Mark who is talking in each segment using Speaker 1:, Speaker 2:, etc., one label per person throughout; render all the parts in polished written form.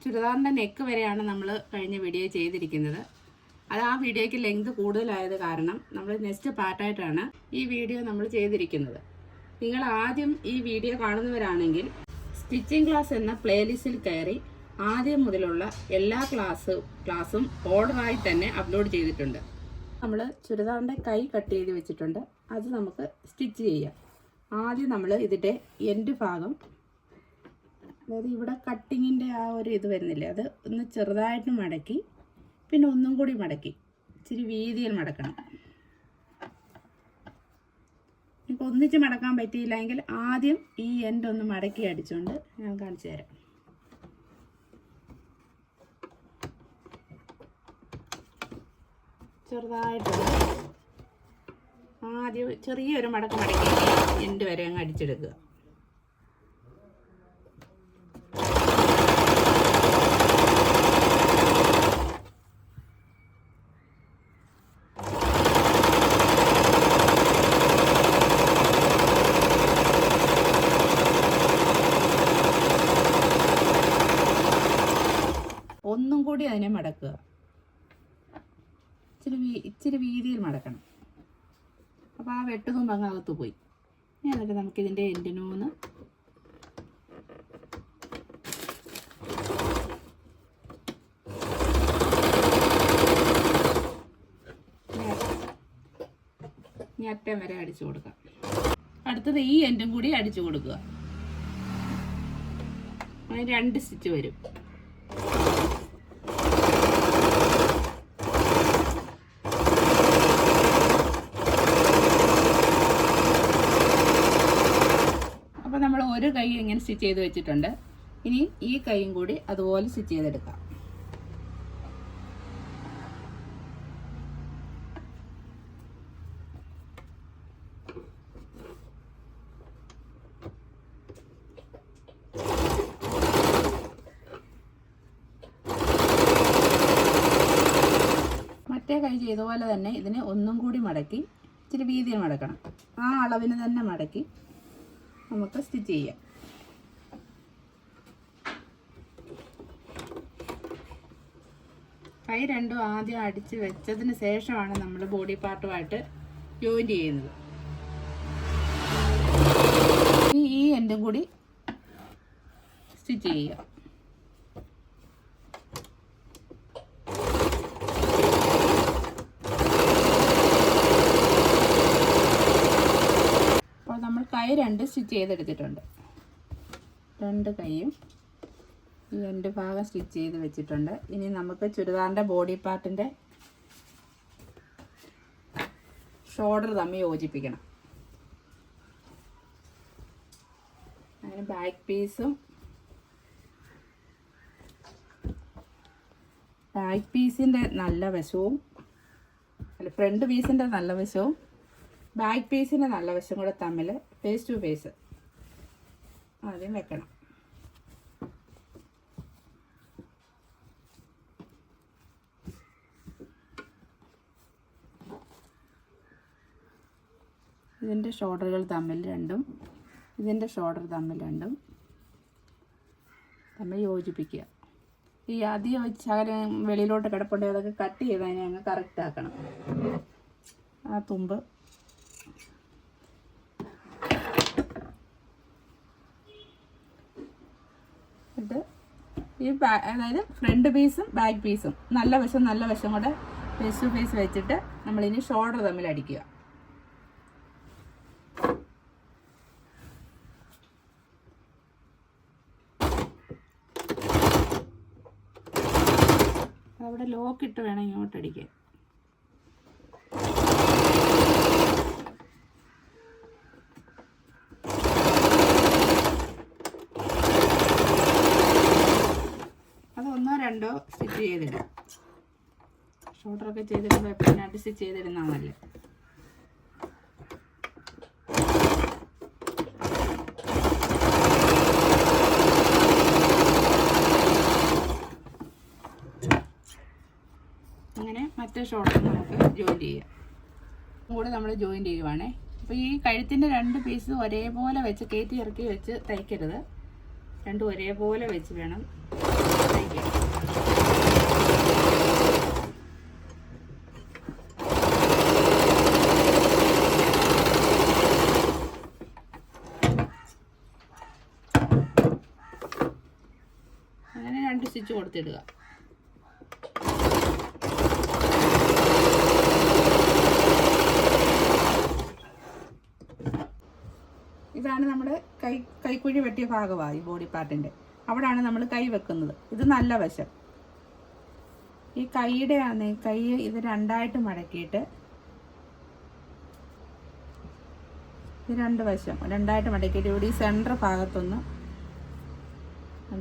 Speaker 1: ചുരിദാറിൻ്റെ നെക്ക് വരെയാണ് നമ്മൾ കഴിഞ്ഞ വീഡിയോ ചെയ്തിരിക്കുന്നത്. അത് ആ വീഡിയോയ്ക്ക് ലെങ്ത് കൂടുതലായത് കാരണം നമ്മൾ നെക്സ്റ്റ് പാർട്ടായിട്ടാണ് ഈ വീഡിയോ നമ്മൾ ചെയ്തിരിക്കുന്നത്. നിങ്ങൾ ആദ്യം ഈ വീഡിയോ കാണുന്നവരാണെങ്കിൽ സ്റ്റിച്ചിങ് ക്ലാസ് എന്ന പ്ലേലിസ്റ്റിൽ കയറി ആദ്യം മുതലുള്ള എല്ലാ ക്ലാസ്സും ഓർഡറായി തന്നെ അപ്ലോഡ് ചെയ്തിട്ടുണ്ട്. നമ്മൾ ചുരിദാറിൻ്റെ കൈ കട്ട് ചെയ്ത് വെച്ചിട്ടുണ്ട്. അത് നമുക്ക് സ്റ്റിച്ച് ചെയ്യാം. ആദ്യം നമ്മൾ ഇതിൻ്റെ എൻഡ് ഭാഗം, അതായത് ഇവിടെ കട്ടിങ്ങിൻ്റെ ആ ഒരു ഇത് വരുന്നില്ലേ, അത് ഒന്ന് ചെറുതായിട്ട് മടക്കി പിന്നെ ഒന്നും കൂടി മടക്കി ഇച്ചിരി വീതിയിൽ മടക്കണം. ഇപ്പോൾ ഒന്നിച്ച് മടക്കാൻ പറ്റിയില്ലെങ്കിൽ ആദ്യം ഈ എൻഡ് ഒന്ന് മടക്കി അടിച്ചുകൊണ്ട് ഞാൻ കാണിച്ചു തരാം. ചെറുതായിട്ട് ആദ്യം ചെറിയൊരു മടക്ക് മടക്കി എൻഡ് വരെ അങ്ങ് അടിച്ചെടുക്കുക. ഒന്നും കൂടി അതിനെ മടക്കുക. ഇച്ചിരി വീതിയിൽ മടക്കണം. അപ്പോൾ ആ വെട്ടുതുമ്പ് അങ്ങ് അകത്ത് പോയി. എന്നിട്ട് നമുക്കിതിൻ്റെ എൻഡിനൂന്ന് അറ്റം വരെ അടിച്ചു കൊടുക്കാം. അടുത്തത് ഈ എൻഡും കൂടി അടിച്ചു കൊടുക്കുക. അതിന് 2 സ്റ്റിച്ച് വരും. അപ്പോൾ നമ്മൾ ഒരു കൈ ഇങ്ങനെ സ്റ്റിച്ച് ചെയ്ത് വെച്ചിട്ടുണ്ട്. ഇനി ഈ കൈയും കൂടി അതുപോലെ സ്റ്റിച്ച് ചെയ്തെടുക്കാം. മറ്റേ കൈ ചെയ്തപോലെ തന്നെ ഇതിനെ ഒന്നും കൂടി മടക്കി ഇച്ചിരി വീതിയിൽ മടക്കണം. ആ അളവിന് തന്നെ മടക്കി നമുക്ക് സ്റ്റിച്ച് ചെയ്യാം. കൈ രണ്ടും ആദ്യം അടിച്ച് വെച്ചതിന് ശേഷമാണ് നമ്മൾ ബോഡി പാർട്ടുമായിട്ട് ജോയിൻറ്റ് ചെയ്യുന്നത്. ഈ എൻഡും കൂടി സ്റ്റിച്ച് ചെയ്യുക. നമ്മൾ കൈ 2 സ്റ്റിച്ച് ചെയ്തെടുത്തിട്ടുണ്ട്. 2 കൈയും ഈ എൻഡ് ഭാഗം സ്റ്റിച്ച് ചെയ്ത് വെച്ചിട്ടുണ്ട്. ഇനി നമുക്ക് ചുരിദാറിൻ്റെ ബോഡി പാർട്ടിൻ്റെ ഷോൾഡർ തമ്മിൽ യോജിപ്പിക്കണം. അതിന് ബാക്ക് പീസിൻ്റെ നല്ല വശവും ഫ്രണ്ട് പീസിൻ്റെ നല്ല വശവും ബാക്ക് പീസിൻ്റെ നല്ല വശം കൂടെ തമ്മിൽ ഫേസ് ടു ഫേസ് ആദ്യം വെക്കണം. ഇതിൻ്റെ ഷോൾഡറുകൾ തമ്മിൽ ഇതിൻ്റെ ഷോൾഡർ തമ്മിൽ യോജിപ്പിക്കുക. ഈ ആദ്യം ശകലം വെളിയിലോട്ട് കിടപ്പുണ്ട്, അതൊക്കെ കട്ട് ചെയ്ത് അതിനെ അങ്ങ് കറക്റ്റ് ആക്കണം. ആ തുമ്പ് ഇത് അതായത് ഫ്രണ്ട് പീസും ബാക്ക് പീസും നല്ല വശം കൂടെ ഫേസ് ടു ഫേസ് വെച്ചിട്ട് നമ്മളിനി ഷോൾഡർ തമ്മിൽ അടിക്കുക. അവിടെ ലോക്കിട്ട് വേണം ഇങ്ങോട്ട് അടിക്കാൻ. അത് 1 or 2 സ്റ്റിച്ച് ചെയ്തിടാം. ഷോൾഡറൊക്കെ ചെയ്തിടുമ്പോൾ എപ്പോഴും 2 സ്റ്റിച്ച് ചെയ്തിടുന്നാൽ മതി. അങ്ങനെ മറ്റേ ഷോൾഡർ നമുക്ക് ജോയിൻ ചെയ്യാം. കൂടെ നമ്മൾ ജോയിൻ ചെയ്യുവാണേ. അപ്പോൾ ഈ കഴുത്തിൻ്റെ 2 പീസ് ഒരേപോലെ വെച്ച് കയറ്റി ഇറക്കി വെച്ച് തയ്ക്കരുത്. രണ്ടും ഒരേപോലെ വെച്ച് വേണം തയ്ക്കാൻ. 2 സ്റ്റിച്ച് കൊടുത്തിടുക. ഇതാണ് നമ്മുടെ കൈക്കുഴി വെട്ടിയ ഭാഗമാണ് ഈ ബോഡി പാർട്ടിൻ്റെ. അവിടെയാണ് നമ്മൾ കൈ വെക്കുന്നത്. ഇത് നല്ല വശം. ഈ കൈയുടെ കൈ ഇത് 2ആയിട്ട് മടക്കിയിട്ട് ഇത് 2 വശം 2ആയിട്ട് മടക്കിയിട്ട് ഇവിടെ ഈ സെൻറ്റർ ഭാഗത്തൊന്ന്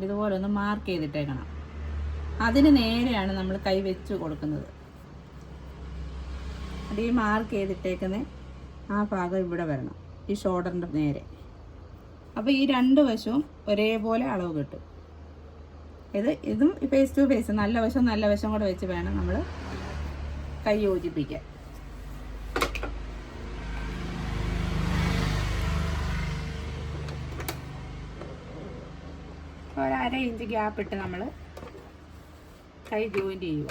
Speaker 1: ഇതുപോലെ ഒന്ന് മാർക്ക് ചെയ്തിട്ടേക്കണം. അതിന് നേരെയാണ് നമ്മൾ കൈ വെച്ച് കൊടുക്കുന്നത്. അത് ഈ മാർക്ക് ചെയ്തിട്ടേക്കുന്ന ആ ഭാഗം ഇവിടെ വരണം, ഈ ഷോൾഡറിൻ്റെ നേരെ. അപ്പോൾ ഈ 2 വശവും ഒരേപോലെ അളവ് കിട്ടും. ഇതും ഫേസ് ടു ഫേസ് നല്ല വശം കൂടെ വെച്ച് വേണം നമ്മൾ കൈ യോജിപ്പിക്കാൻ. ഒരു 1/2 ഇഞ്ച് ഗ്യാപ്പ് ഇട്ട് നമ്മൾ കൈ ജോയിൻറ്റ് ചെയ്യുക.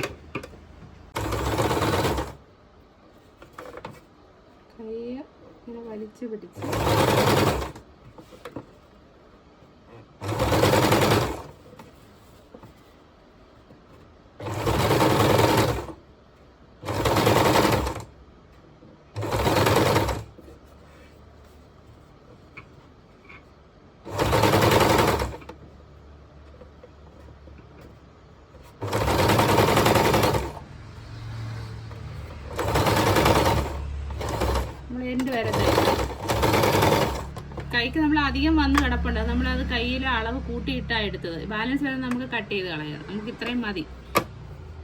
Speaker 1: കൈ ഇങ്ങനെ വലിച്ചു പിടിച്ച് കൈക്ക് നമ്മൾ അധികം വന്ന് കിടപ്പുണ്ട്. നമ്മളത് കയ്യിൽ അളവ് കൂട്ടിയിട്ടാണ് എടുത്തത്. ബാലൻസ് വരെ നമുക്ക് കട്ട് ചെയ്ത് കളയാം. നമുക്ക് ഇത്രയും മതി.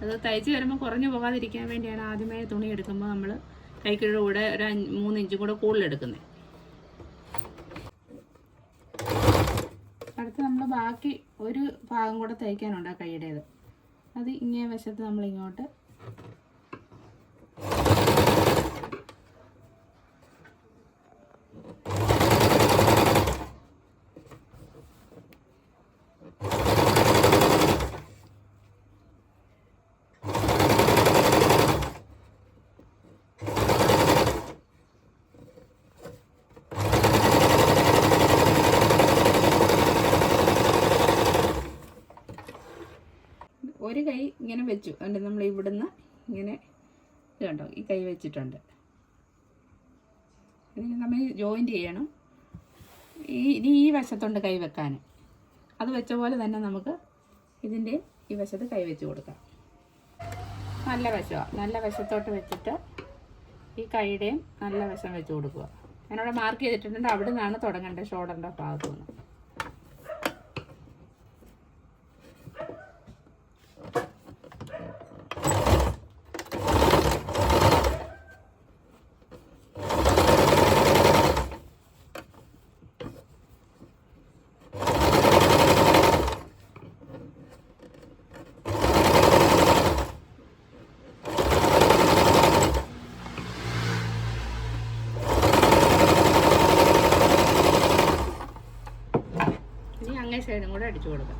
Speaker 1: അത് തയ്ച്ച് വരുമ്പോൾ കുറഞ്ഞു പോകാതിരിക്കാൻ വേണ്ടിയാണ് ആദ്യമേ തുണി എടുക്കുമ്പോൾ നമ്മൾ കൈക്കുഴിയുടെ കൂടെ ഒരു 3 ഇഞ്ചും കൂടെ കൂടുതലെടുക്കുന്നത്. അടുത്ത് നമ്മൾ ബാക്കി ഒരു ഭാഗം കൂടെ തയ്ക്കാനുണ്ട് ആ കൈയുടേത്. അത് ഇങ്ങേ വശത്ത് നമ്മളിങ്ങോട്ട് ഒരു കൈ ഇങ്ങനെ വെച്ചു. അതുകൊണ്ട് നമ്മൾ ഇവിടുന്ന് ഇങ്ങനെ ഇത് കണ്ടോ, ഈ കൈ വെച്ചിട്ടുണ്ട്. ഇതിന് നമ്മൾ ജോയിൻറ്റ് ചെയ്യണം. ഇനി ഈ വശത്തുണ്ട് കൈ വെക്കാൻ. അത് വെച്ച പോലെ തന്നെ നമുക്ക് ഇതിൻ്റെ ഈ വശത്ത് കൈ വെച്ച് കൊടുക്കാം. നല്ല വശമാണ്. നല്ല വശത്തോട്ട് വെച്ചിട്ട് ഈ കൈയുടെയും നല്ല വശം വെച്ച് കൊടുക്കുക. ഞാനവിടെ മാർക്ക് ചെയ്തിട്ടുണ്ട്. അവിടെ നിന്നാണ് തുടങ്ങേണ്ടത്, ഷോൾഡറിൻ്റെ ഭാഗത്തു നിന്ന്. സൈഡും കൂടെ അടിച്ചു കൊടുക്കാം.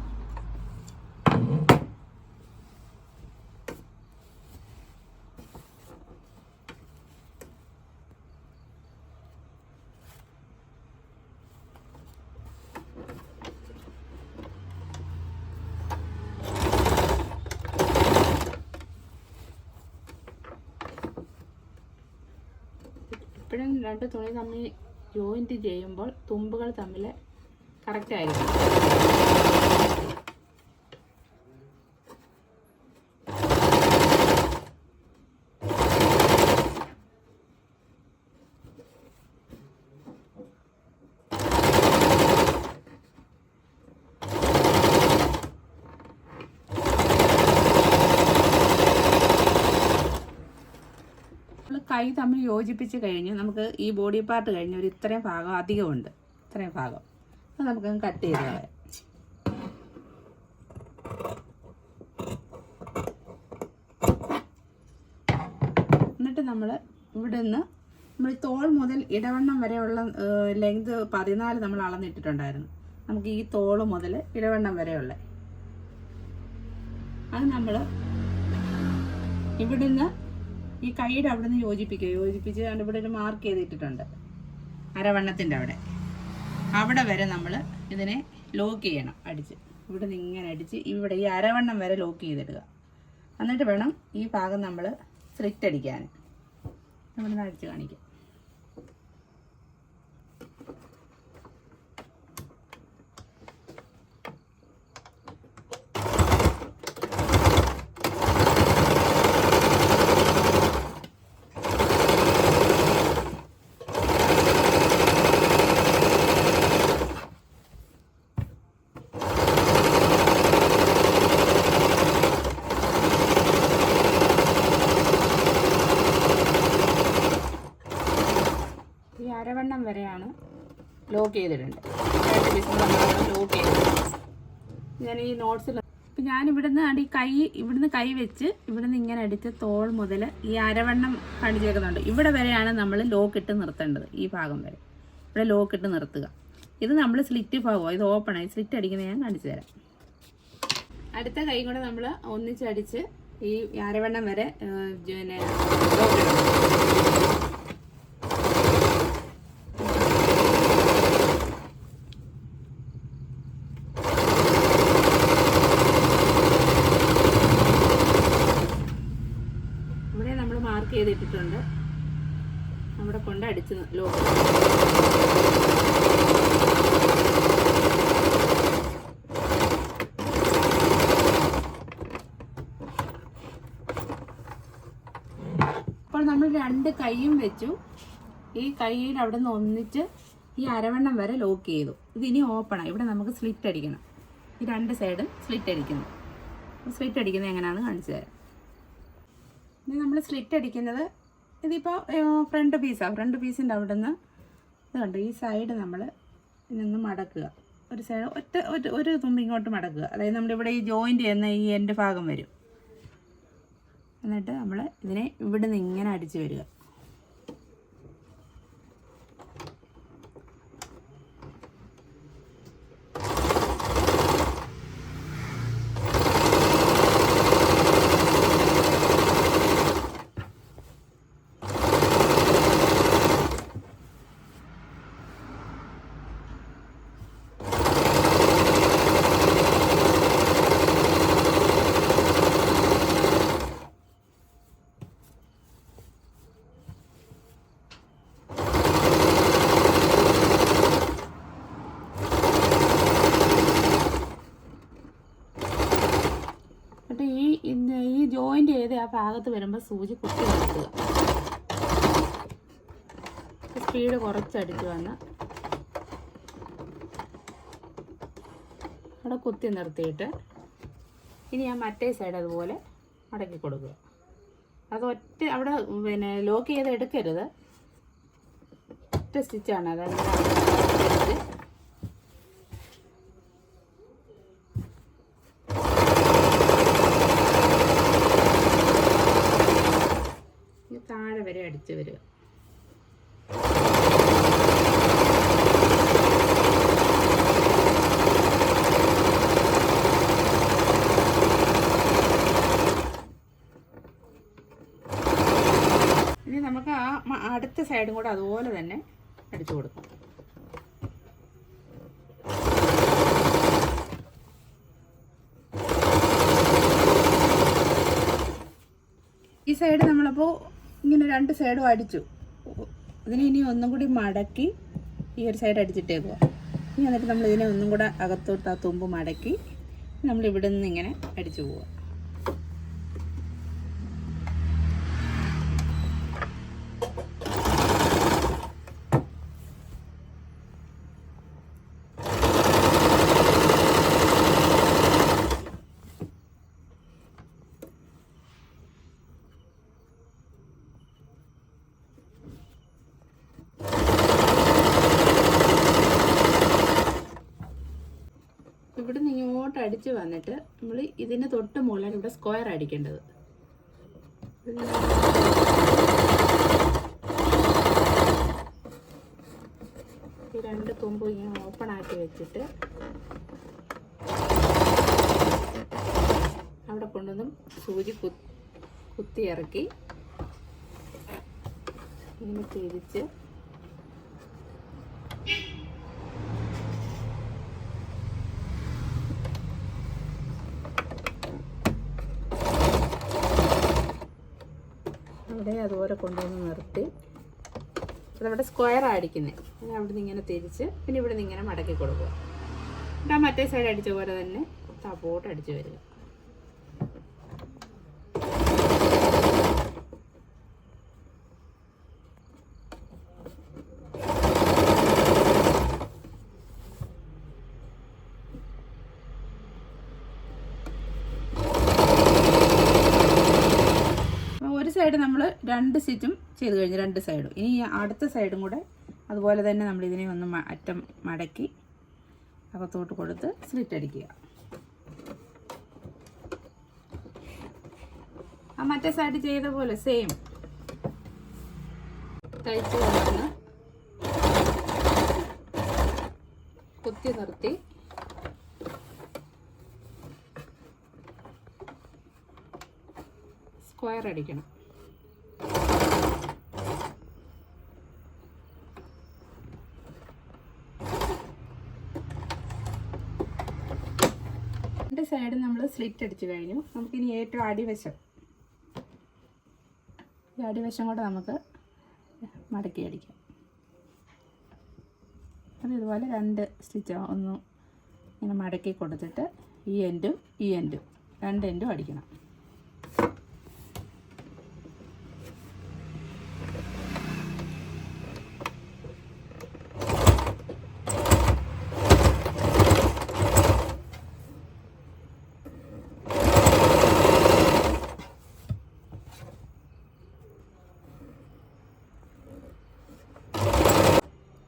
Speaker 1: എപ്പോഴും 2 തുണി തമ്മിൽ ജോയിൻറ്റ് ചെയ്യുമ്പോൾ തുമ്പുകൾ തമ്മിൽ കറക്റ്റ് ആയിരിക്കും. കൈ തമ്മിൽ യോജിപ്പിച്ച് കഴിഞ്ഞ് നമുക്ക് ഈ ബോഡി പാർട്ട് കഴിഞ്ഞ് ഒരു ഇത്രയും ഭാഗം അധികമുണ്ട്. ഇത്രയും ഭാഗം അത് നമുക്കങ്ങ് കട്ട് ചെയ്ത് കളയാം. എന്നിട്ട് നമ്മൾ ഇവിടെ നിന്ന് നമ്മൾ തോൾ മുതൽ ഇടവണ്ണം വരെയുള്ള ലെങ്ത് 14 നമ്മൾ അളന്നിട്ടിട്ടുണ്ടായിരുന്നു. നമുക്ക് ഈ തോൾ മുതൽ ഇടവണ്ണം വരെയുള്ള അത് നമ്മൾ ഇവിടുന്ന് ഈ കൈയുടെ അവിടെ നിന്ന് യോജിപ്പിച്ച് ഇവിടെ ഒരു മാർക്ക് ചെയ്തിട്ടിട്ടുണ്ട്. അരവണ്ണത്തിൻ്റെ അവിടെ വരെ നമ്മൾ ഇതിനെ ലോക്ക് ചെയ്യണം അടിച്ച്. ഇവിടെ നിന്ന് ഇങ്ങനെ അടിച്ച് ഇവിടെ ഈ അരവണ്ണം വരെ ലോക്ക് ചെയ്തിടുക. എന്നിട്ട് വേണം ഈ ഭാഗം നമ്മൾ സ്ലിറ്റ് അടിക്കാൻ. ഇവിടെ നിന്ന് അടിച്ച് കാണിക്കാം. അരവണ്ണം വരെയാണ് ലോക്ക് ചെയ്തിട്ടുണ്ട്. ലോക്ക് ചെയ്തിട്ടുണ്ട്. ഞാൻ ഈ നോട്ട്സിൽ ഇപ്പം ഞാൻ ഇവിടുന്ന് കൈ വെച്ച് ഇവിടുന്ന് ഇങ്ങനെ അടിച്ച് തോൾ മുതൽ ഈ അരവണ്ണം കാണിച്ച് വെക്കുന്നുണ്ട്. ഇവിടെ വരെയാണ് നമ്മൾ ലോക്ക് ഇട്ട് നിർത്തേണ്ടത്. ഈ ഭാഗം വരെ ഇവിടെ ലോക്ക് ഇട്ട് നിർത്തുക. ഇത് നമ്മൾ സ്ലിറ്റ് ഭാഗമോ, ഇത് ഓപ്പണായി സ്ലിറ്റ് അടിക്കുന്നത് ഞാൻ കാണിച്ചു തരാം. അടുത്ത കൈ കൂടെ നമ്മൾ ഒന്നിച്ചടിച്ച് ഈ അരവണ്ണം വരെ പിന്നെ ലോക്ക് ഇടണം. മാർക്ക് ചെയ്തിട്ടിട്ടുണ്ട്. അവിടെ കൊണ്ട് അടിച്ച് ലോക്ക്. അപ്പോൾ നമ്മൾ 2 കൈയും വെച്ചു. ഈ കൈയിൽ അവിടെ നിന്ന് ഒന്നിച്ച് ഈ അരവണ്ണം വരെ ലോക്ക് ചെയ്തു. ഇതിനി ഓപ്പണാണ്. ഇവിടെ നമുക്ക് സ്ലിറ്റ് അടിക്കണം. ഈ 2 സൈഡും സ്ലിറ്റ് അടിക്കുന്നു. സ്ലിറ്റ് അടിക്കുന്നത് എങ്ങനെയാണെന്ന് കാണിച്ചു തരാം. ഇനി നമ്മൾ സ്ലിറ്റ് അടിക്കുന്നത് ഇതിപ്പോൾ ഫ്രണ്ട് പീസിൻ്റെ അവിടെ നിന്ന് ഇതുണ്ട്. ഈ സൈഡ് നമ്മൾ ഇതിനൊന്ന് മടക്കുക. ഒരു സൈഡ് ഒരു തുമ്പ് ഇങ്ങോട്ട് മടക്കുക. അതായത് നമ്മളിവിടെ ഈ ജോയിൻ്റ് ചെയ്യുന്ന ഈ എൻഡ് ഭാഗം വരും. എന്നിട്ട് നമ്മൾ ഇതിനെ ഇവിടെ നിന്ന് ഇങ്ങനെ അടിച്ച് വരിക. ഈ ജോയിൻ്റ് ചെയ്ത് ആ ഭാഗത്ത് വരുമ്പോൾ സൂചി കുത്തി നിർത്തുക. സ്പീഡ് കുറച്ചടിച്ച് വന്ന് അവിടെ കുത്തി നിർത്തിയിട്ട് ഇനി ആ മറ്റേ സൈഡ് അതുപോലെ മടക്കി കൊടുക്കുക. അത് അവിടെ പിന്നെ ലോക്ക് ചെയ്ത് എടുക്കരുത്. ഒറ്റ സ്റ്റിച്ചാണ്. അതായത് താഴെ വരെ അടിച്ച് വരിക. ഇനി നമുക്ക് അടുത്ത സൈഡും കൂടെ അതുപോലെ തന്നെ അടിച്ചു കൊടുക്കാം. ഈ സൈഡ് നമ്മളപ്പോൾ ഇങ്ങനെ 2 സൈഡും അടിച്ചു. ഇതിനെ ഇനി ഒന്നും കൂടി മടക്കി ഈ ഒരു സൈഡ് അടിച്ചിട്ടേക്കുക. ഇനി എന്നിട്ട് നമ്മൾ ഇതിനെ ഒന്നും കൂടെ അകത്തോട്ട് ആ തുമ്പ് മടക്കി നമ്മൾ ഇവിടെ നിന്ന് ഇങ്ങനെ അടിച്ചു പോവുക. ഇവിടെ നിന്ന് ഇങ്ങോട്ട് അടിച്ച് വന്നിട്ട് നമ്മൾ ഇതിന് തൊട്ട് മുകളിലാണ് ഇവിടെ സ്ക്വയർ അടിക്കേണ്ടത്. ഈ 2 തുമ്പ് ഇങ്ങനെ ഓപ്പൺ ആക്കി വെച്ചിട്ട് അവിടെ കൊണ്ടുവന്നും സൂചി കുത്തി ഇറക്കി ഇങ്ങനെ തിരിച്ച് ഇവിടെ അതുപോലെ കൊണ്ടുവന്ന് നിർത്തി. അതവിടെ സ്ക്വയറാണ് അടിക്കുന്നത്. അവിടെ നിന്ന് ഇങ്ങനെ തിരിച്ച് പിന്നെ ഇവിടെ നിന്ന് ഇങ്ങനെ മടക്കി കൊടുക്കുക. എന്നിട്ട് മറ്റേ സൈഡ് അടിച്ച പോലെ തന്നെ സപ്പോർട്ട് അടിച്ച് വരിക. ഒരു സൈഡ് നമ്മൾ 2 സ്റ്റിച്ചും ചെയ്ത് കഴിഞ്ഞ് 2 സൈഡും. ഇനി അടുത്ത സൈഡും കൂടെ അതുപോലെ തന്നെ നമ്മൾ ഇതിനെ ഒന്ന് അറ്റം മടക്കി അകത്തോട്ട് കൊടുത്ത് സ്ലിറ്റ് അടിക്കുക. ആ മറ്റേ സൈഡ് ചെയ്ത പോലെ സെയിം തയ്ച്ച് കൊണ്ടുവന്ന് കുത്തി നിർത്തി സ്ക്വയർ അടിക്കണം. രണ്ട് സൈഡ് നമ്മൾ സ്ലിറ്റ് അടിച്ചു കഴിഞ്ഞു. നമുക്കിനി ഏറ്റവും അടിവശം, ഈ അടിവശം കൂടെ നമുക്ക് മടക്കി അടിക്കാം. അത് ഇതുപോലെ 2 സ്റ്റിച്ച് ഒന്ന് ഇങ്ങനെ മടക്കി കൊടുത്തിട്ട് ഈ എൻഡും 2 എൻഡും അടിക്കണം.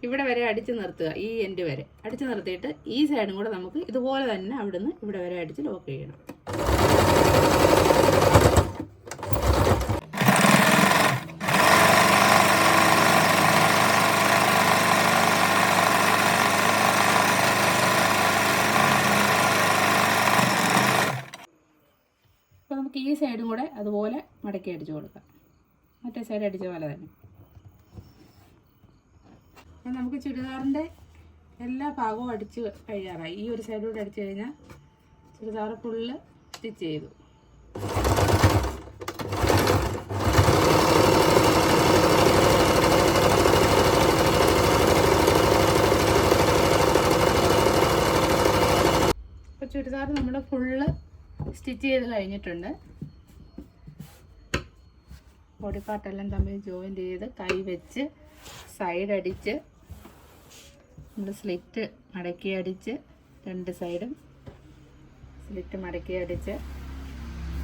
Speaker 1: ഇവിടെ വരെ അടിച്ച് നിർത്തുക. ഈ എൻഡ് വരെ അടിച്ച് നിർത്തിയിട്ട് ഈ സൈഡും കൂടെ നമുക്ക് ഇതുപോലെ തന്നെ അവിടുന്ന് ഇവിടെ വരെ അടിച്ച് ലോക്ക് ചെയ്യണം. അപ്പോൾ നമുക്ക് ഈ സൈഡും കൂടെ അതുപോലെ മടക്കി അടിച്ച് കൊടുക്കാം. മറ്റേ സൈഡ് അടിച്ച പോലെ തന്നെ. നമുക്ക് ചുരിദാറിൻ്റെ എല്ലാ ഭാഗവും അടിച്ച് കഴിയാറായി. ഈ ഒരു സൈഡിലൂടെ അടിച്ചു കഴിഞ്ഞാൽ ചുരിദാർ ഫുള്ള് സ്റ്റിച്ച് ചെയ്തു. ഇപ്പോൾ ചുരിദാർ നമ്മൾ ഫുള്ള് സ്റ്റിച്ച് ചെയ്ത് കഴിഞ്ഞിട്ടുണ്ട്. ബോഡി പാർട്ടെല്ലാം തമ്മിൽ ജോയിൻ്റ് ചെയ്ത് കൈ വെച്ച് സൈഡ് അടിച്ച് നമ്മൾ സ്ലിറ്റ് മടക്കി അടിച്ച് 2 സൈഡും സ്ലിറ്റ് മടക്കി അടിച്ച്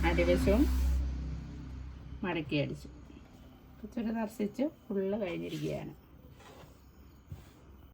Speaker 1: അടിവശവും മടക്കി അടിച്ചു. ചുരിദാർ സ്റ്റിച്ച് ഫുള്ള് കഴിഞ്ഞിരിക്കുകയാണ്.